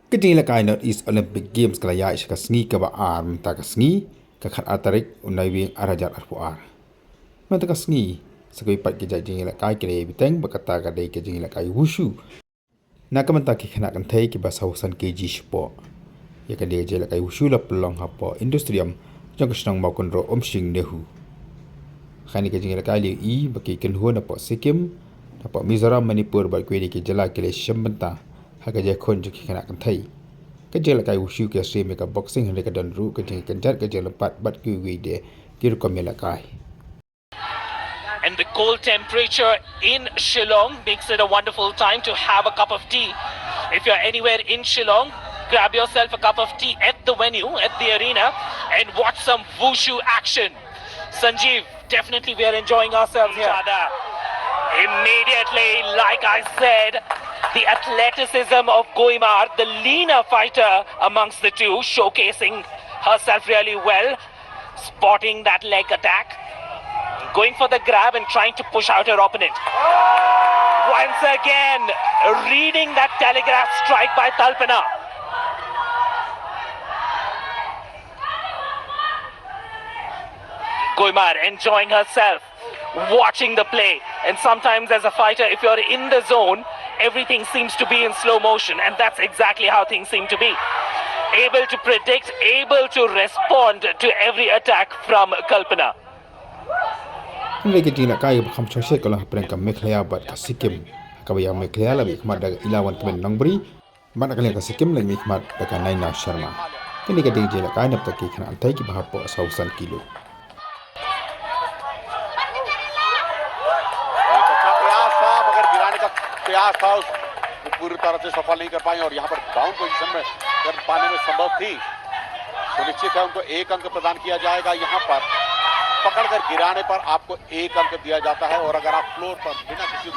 Kecil lakai not East Olympic Games kelaya iska sengi ke baar menta ke sengi ke khat atarik unai wing arajat arpuar. Menta ke sengi sekoi pat ke jajing lakai kene biteng bakata ka dei ke jing lakai wushu. Na ke menta ke kena kan thai ke basausan KG sport. Ya ke dei je lakai wushu la pelong hapo industriam jong ke senang mau konro omsing nehu. Khani ke jing lakai liu I baki ken huan hapo Sikkim hapo Mizoram Manipur ba kwe ke jela ke le shembenta haka je khon je ke kena kan thai. Kejala kai wushu ke same ka boxing hande ka dan ru ke jeng kenjat ke jela pat bat ku wi de kir komela kai. And the cold temperature in Shillong makes it a wonderful time to have a cup of tea. If you're anywhere in Shillong, grab yourself a cup of tea at the venue, at the arena, and watch some wushu action. Sanjeev, definitely we are enjoying ourselves here. Immediately, like I said, the athleticism of Goimar, the leaner fighter amongst the two, showcasing herself really well, spotting that leg attack, going for the grab and trying to push out her opponent. Once again, reading that telegraph strike by Talpana. Goimar enjoying herself, watching the play. And sometimes as a fighter, if you're in the zone, everything seems to be in slow motion. And that's exactly how things seem to be. Able to predict, able to respond to every attack from Kalpana. Mereka jina kai bakam choshe kalau perengka Mekhlaya bat ka Sikkim. Kabaya Mekhlaya labi khmat daga ilawan kemen nongbri. Mat kali ka Sikkim labi khmat daga Naina Sharma. Kini ka jina kai nap taki khana antai ki bahapo sausan kilo. प्रयास था वो पूरी तरह से सफल नहीं कर पाए और यहाँ पर डाउन पोजीशन में कर पाने में संभव थी। सुनिश्चित है उनको 1 अंक प्रदान किया जाएगा। यहाँ पर पकड़कर गिराने पर आपको 1 अंक दिया जाता है और अगर आप फ्लोर पर बिना किसी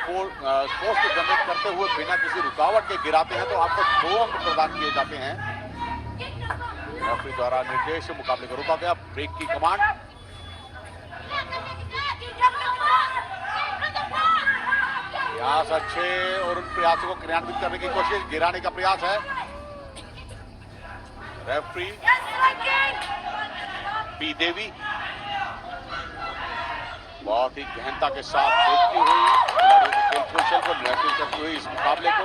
फोर्स को जनरेट करते हुए बिना किसी रुकावट के गिराते हैं तो आपको 2 अंक प्रदान किए जाते हैं। रेफरी द्वारा निर्देश मुकाबले को रोका गया। ब्रेक की कमांड। प्रयास अच्छे और उन प्रयासों को क्रियान्वित करने की कोशिश, गिराने का प्रयास है। रेफरी पी देवी बहुत ही गहनता के साथ देखती हुई खिलाड़ियों के खेल कौशल को नियंत्रित करती हुई इस मुकाबले को।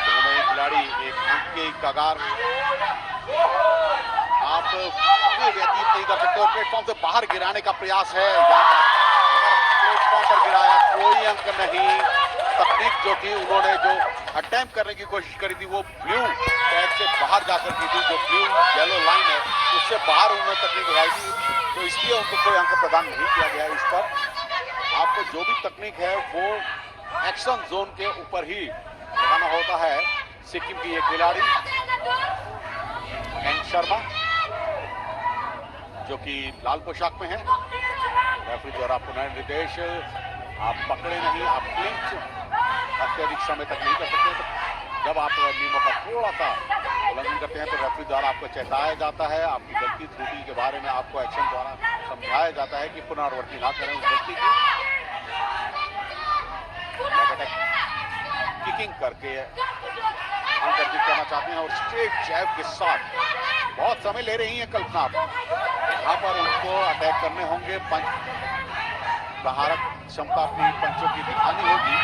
दोनों ही खिलाड़ी एक अंक के कगार आप व्यतीत नहीं कर सकते। प्लेटफॉर्म से बाहर गिराने का प्रयास है। प्लेटफॉर्म पर गिराया, कोई अंक नहीं। तकनीक जो थी उन्होंने जो अटेम्प्ट करने की कोशिश करी थी वो ब्लू टैग से बाहर जाकर की थी। जो ब्लू येलो लाइन है उससे बाहर उन्होंने तकनीक लगाई थी तो इसलिए उनको कोई अंक प्रदान नहीं किया गया। इस पर आपको जो भी तकनीक है वो एक्शन जोन के ऊपर ही लगाना होता है। सिक्किम की ये खिलाड़ी एन शर्मा जो कि लाल पोशाक में है। रेफरी द्वारा पुनः निर्देश, आप पकड़े नहीं, आप क्लिंच अत्यधिक समय तक नहीं कर सकते। तो जब आप नियमों का थोड़ा सा उल्लंघन करते हैं तो रेफरी द्वारा आपको चेताया जाता है। आपकी गलती त्रुटि के बारे में आपको एक्शन द्वारा समझाया जाता है कि पुनरावृत्ति ना करें उस गलती की। किकिंग करके अंक अर्जित करना चाहते हैं और स्ट्रेट जैब के साथ बहुत समय ले रही हैं कल्पना। यहाँ पर उनको अटैक करने होंगे, पंच प्रहारक क्षमता अपनी पंचों की दिखानी होगी।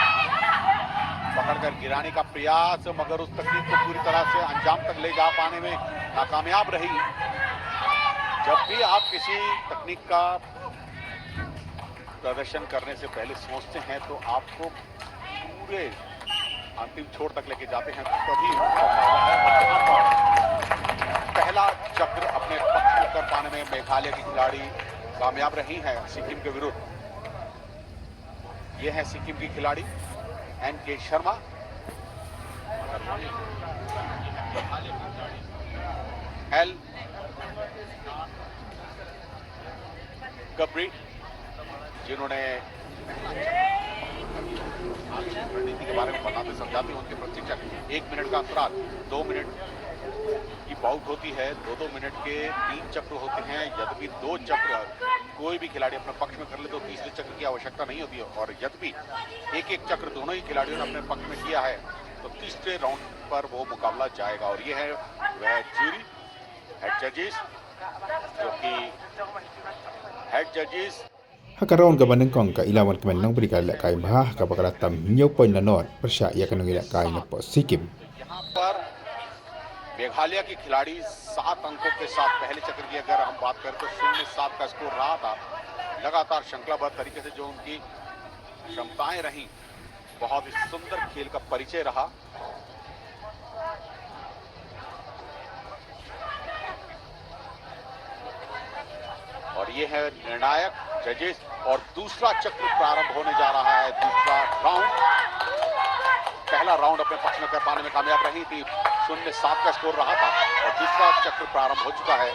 पकड़कर गिराने का प्रयास मगर उस तकनीक को पूरी तरह से अंजाम तक ले जा पाने में नाकामयाब रही। जब भी आप किसी तकनीक का प्रदर्शन करने से पहले सोचते हैं तो आपको पूरे अंतिम छोर तक लेके जाते हैं तभी उसका फायदा है। और यहाँ पर पहला चक्र अपने पक्ष में कर पाने में मेघालय की खिलाड़ी कामयाब रही हैं सिक्किम के विरुद्ध। ये है सिक्किम की खिलाड़ी एन के शर्मा। एल गबरी जिन्होंने रणनीति के बारे में बताते समझाते हैं उनके प्रशिक्षक 1 मिनट का अंतराल, 2 मिनट की बाउट होती है। 2-2 मिनट के 3 चक्र होते हैं। यद्यपि 2 चक्र कोई भी खिलाड़ी अपने पक्ष में कर ले तो तीसरे चक्र की आवश्यकता नहीं होती है, और यद्यपि एक-एक चक्र दोनों ही खिलाड़ियों ने अपने पक्ष में किया है तो तीसरे राउंड पर वो मुकाबला जाएगा। और ये है वह जूरी, हेड जजेस, जो कि हेड जजेस Hakaron ka baneng kong ka ilawan ka manang beri kala kai bah ka bakara tam nyau poin na not persya ya kan ngira kai na po sikim. यहाँ पर मेघालय की खिलाड़ी 7 अंकों के साथ पहले चक्र की अगर हम बात करें तो 0-7 का स्कोर रहा था। लगातार श्रृंखलाबद्ध तरीके से जो उनकी क्षमताएं रही, बहुत ही सुंदर खेल का परिचय रहा। और ये है निर्णायक जजेस, और दूसरा चक्र प्रारंभ होने जा रहा है। दूसरा राउंड, पहला राउंड अपने पक्ष में कर पाने में कामयाब रही थी, 0-7 का स्कोर रहा था, और दूसरा चक्र प्रारंभ हो चुका है।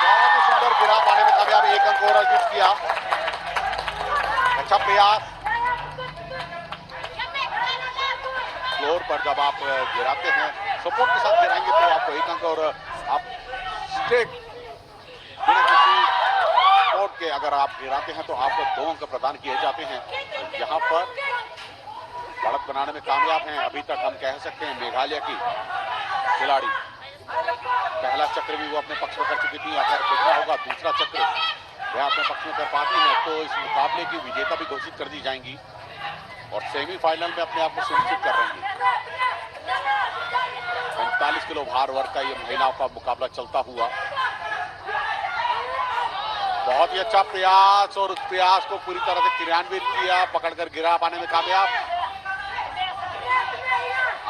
बहुत ही सुंदर गिरा पाने में कामयाब, 1 अंक और अर्जित किया। अच्छा प्रयास। फ्लोर पर जब आप गिराते हैं, सपोर्ट के साथ गिराएंगे तो आपको 1 अंक, और आप स्ट्रेट बिना किसी सपोर्ट के अगर आप गिराते हैं तो आपको 2 अंक प्रदान किए जाते हैं। तो यहाँ पर बढ़त बनाने में कामयाब हैं। अभी तक हम कह सकते हैं मेघालय की खिलाड़ी पहला चक्र भी वो अपने पक्ष में कर चुकी थी। अगर देखना होगा दूसरा चक्र वह अपने पक्ष में कर पाती हैं तो इस मुकाबले की विजेता भी घोषित कर दी जाएंगी, और सेमीफाइनल में अपने आप को सुनिश्चित कर रही है। 45 किलो भार वर्ग का ये महिलाओं का मुकाबला चलता हुआ। बहुत ही अच्छा प्रयास, और उस प्रयास को पूरी तरह से क्रियान्वित किया, पकड़कर गिरा पाने में कामयाब।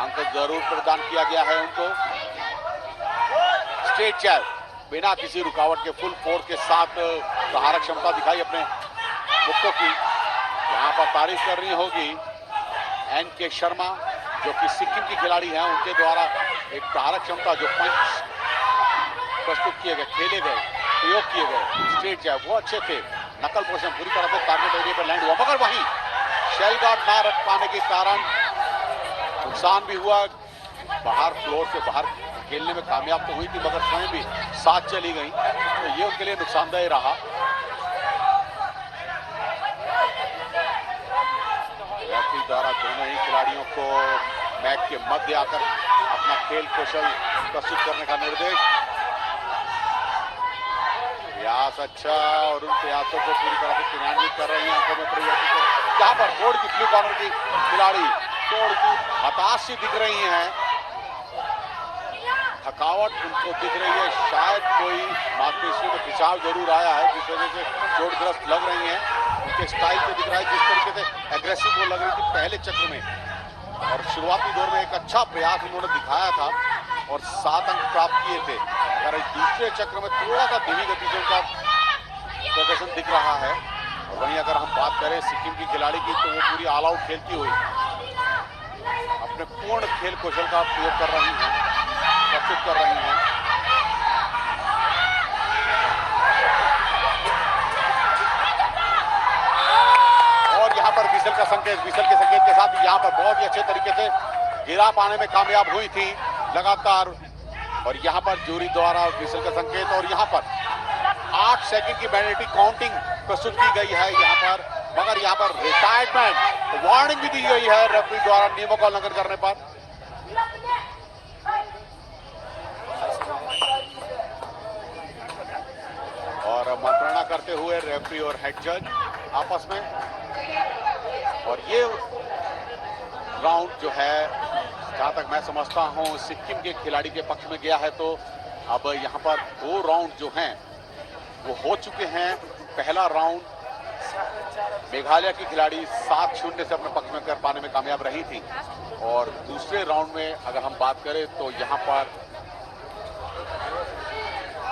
अंक जरूर प्रदान किया गया है उनको। स्ट्रेट चैल, बिना किसी रुकावट के फुल फोर्स के साथ सहारा क्षमता दिखाई अपने मुक्कों की। यहाँ पर तारीफ करनी होगी NK शर्मा, जो कि सिक्किम की खिलाड़ी हैं, उनके द्वारा एक प्रहारक क्षमता जो पंच प्रस्तुत किए गए, खेले गए, प्रयोग किए गए स्ट्रेट जैब, वो अच्छे थे। नकल पोषण पूरी तरह से टारगेट एरिया पर लैंड हुआ, मगर वहीं शेल गार्ड ना रख पाने के कारण नुकसान भी हुआ। बाहर फ्लोर से बाहर खेलने में कामयाब तो हुई थी, मगर स्वयं भी साथ चली गई, तो ये उनके लिए नुकसानदायक रहा। द्वारा दोनों ही खिलाड़ियों को मैच के मध्य आकर अपना खेल कौशल प्रस्तुत करने का निर्देश। प्रयास अच्छा, और उन प्रयासों को पूरी तरह से क्रियान्वित कर रही हैं आंखों में प्रयास। यहाँ पर तोड़ की ब्लू कॉर्नर की खिलाड़ी तोड़ की हताश सी दिख रही हैं, थकावट उनको दिख रही है, शायद कोई मांसपेशियों में खिंचाव जरूर आया है जिस वजह से चोटग्रस्त लग रही हैं। उनके स्टाइल से दिख रहा है जिस तरीके से एग्रेसिव वो लग रही थी पहले चक्र में, और शुरुआती दौर में एक अच्छा प्रयास उन्होंने दिखाया था और 7 अंक प्राप्त किए थे। अगर दूसरे चक्र में थोड़ा सा धीमी गति से उनका प्रदर्शन दिख रहा है। और वहीं अगर हम बात करें सिक्किम की खिलाड़ी की, तो वो पूरी ऑल आउट खेलती हुई अपने पूर्ण खेल कौशल का प्रयोग कर रही हैं, प्रस्तुत कर रही हैं। और यहाँ पर विसल का संकेत, विसल के संकेत के साथ यहाँ पर बहुत ही अच्छे तरीके से गिरा पाने में कामयाब हुई थी लगातार। और यहाँ पर जूरी द्वारा विसल का संकेत, और यहाँ पर 8 सेकंड की पेनल्टी काउंटिंग प्रस्तुत की गई है यहाँ पर, मगर यहाँ पर रिटायरमेंट वार्निंग भी दी गई है रेफरी द्वारा नियमों का उल्लंघन करने पर। और मंत्रणा करते हुए रेफरी और हेड जज आपस में। और ये राउंड जो है, जहां तक मैं समझता हूं, सिक्किम के खिलाड़ी के पक्ष में गया है। तो अब यहां पर 2 राउंड जो हैं वो हो चुके हैं। पहला राउंड मेघालय की खिलाड़ी 7-0 से अपने पक्ष में कर पाने में कामयाब रही थी, और दूसरे राउंड में अगर हम बात करें तो यहां पर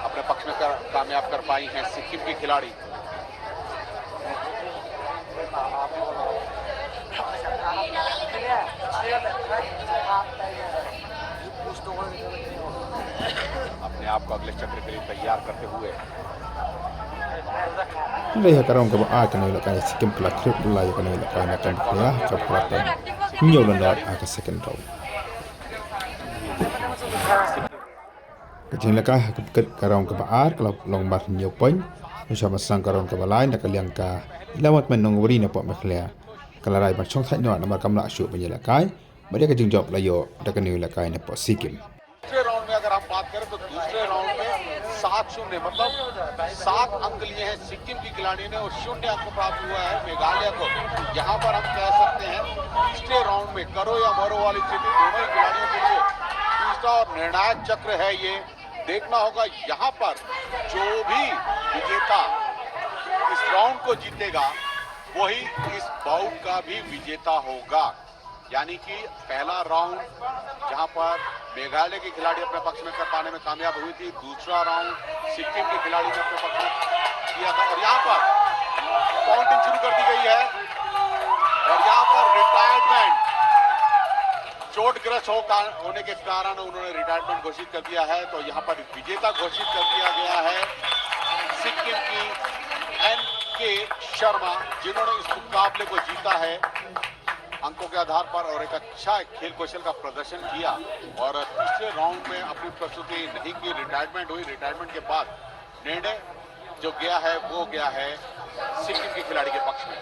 अपने पक्ष में कामयाब कर पाई हैं सिक्किम की खिलाड़ी। अपने आप को अगले चक्र के लिए तैयार करते हुए Leha karong ka ba akan nila kay sikim pala trip lay ka nila kay na kan ya ka prata nhiều lần lọt ở cái second round cái chuyện là cái karong ke baar kalau long bar nhiều poin usah masang karong ke balai nak liang ka lawat men nong wari na po mekhlia kalau rai bar chong thai no na mar kamla shu pe la kai bade ka jing job la yo da ka ni la kai na po sikim दूसरे round में अगर हम बात करें तो दूसरे round में 7-0 मतलब 7 अंक लिए हैं सिक्किम की खिलाड़ी ने और 0 अंक प्राप्त हुआ है मेघालय को। यहाँ पर हम कह सकते हैं तीसरे राउंड में करो या मरो वाली स्थिति दोनों ही खिलाड़ियों के लिए तीसरा और निर्णायक चक्र है। ये देखना होगा यहाँ पर जो भी विजेता इस राउंड को जीतेगा वही इस बाउट का भी विजेता होगा। यानी कि पहला राउंड जहां पर मेघालय की खिलाड़ी अपने पक्ष में कर पाने में कामयाब हुई थी, दूसरा राउंड सिक्किम की खिलाड़ी ने अपने पक्ष में किया था और यहां पर काउंटिंग शुरू कर दी गई है और यहां पर रिटायरमेंट चोटग्रस्त होने के कारण उन्होंने रिटायरमेंट घोषित कर दिया है। तो यहां पर विजेता घोषित कर दिया गया है सिक्किम की NK शर्मा, जिन्होंने इस मुकाबले को जीता है अंकों के आधार पर और एक अच्छा खेल कौशल का प्रदर्शन किया और तीसरे राउंड में अपनी प्रस्तुति नहीं की, रिटायरमेंट हुई। रिटायरमेंट के बाद निर्णय जो गया है वो गया है सिक्किम के खिलाड़ी के पक्ष में।